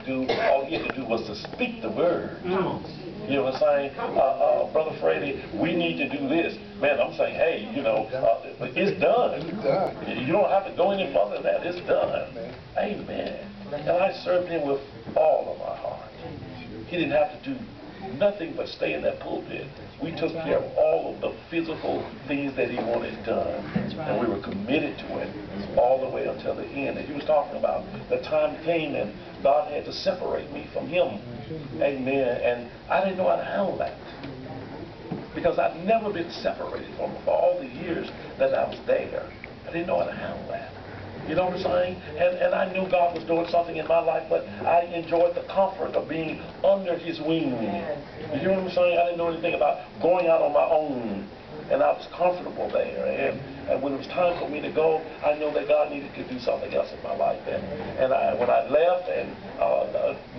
do, all he had to do was to speak the word. You know what I'm saying? Brother Freddie, we need to do this. Man, I'm saying, hey, you know, it's done. You don't have to go any further than that. It's done. Amen. And I served him with all of my heart. He didn't have to do nothing but stay in that pulpit. We took care of all of the physical things that he wanted done. And we were committed to it all the way until the end. And he was talking about the time came and God had to separate me from him. Amen. And I didn't know how to handle that, because I'd never been separated from him for all the years that I was there. I didn't know how to handle that. You know what I'm saying? And I knew God was doing something in my life, but I enjoyed the comfort of being under his wing. You hear what I'm saying? I didn't know anything about going out on my own, and I was comfortable there. And when it was time for me to go, I know that God needed to do something else in my life. And when I left, and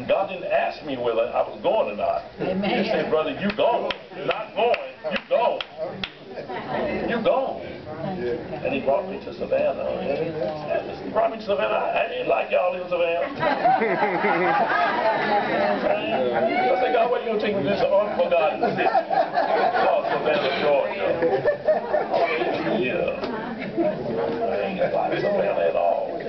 God didn't ask me whether I was going or not. Amen. He said, brother, you go. Not going, you go. You go. And he brought me to Savannah. And he brought me to Savannah. I didn't like y'all in Savannah. I said, God, why you going to take me to this unforgotten city called Savannah, Georgia? Yeah. I ain't like Savannah at all.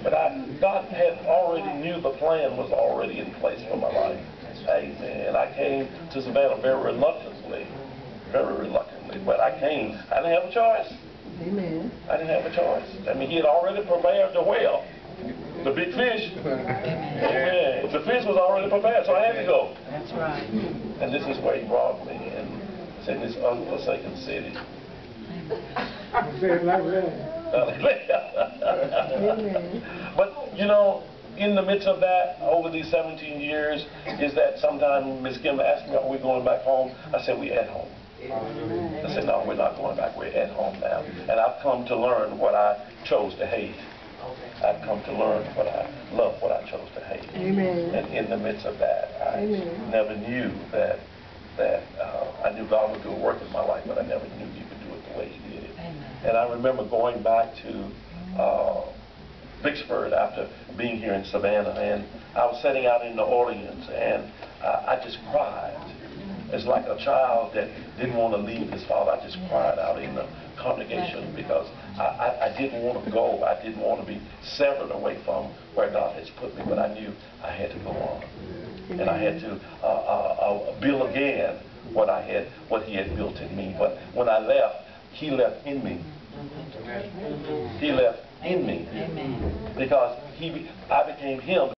But God had already knew the plan was already in place for my life. Amen. I came to Savannah very reluctantly. Very reluctantly, but I came. I didn't have a choice. Amen. I didn't have a choice. I mean, he had already prepared the whale, the big fish. Amen. The fish was already prepared, so I had to go. That's right. And this is where he brought me, and it's in this unforsaken city. But you know, in the midst of that, over these 17 years, is that sometimes Miss Kim asked me, are we going back home? I said, we at home. I said, no, we're not going back. We're at home now. And I've come to learn what I chose to hate. I've come to learn what I love, what I chose to hate. Amen. And in the midst of that, I never knew that I knew God would do a work in my life, but I never knew he would do it the way he did it. And I remember going back to Vicksburg after being here in Savannah, and I was sitting out in the audience, and I just cried. It's like a child that didn't want to leave his father. I just cried out in the congregation because I didn't want to go. I didn't want to be severed away from where God has put me, but I knew I had to go on. And I had to build again what he had built in me. But when I left, he left in me. He left in me. Because I became him.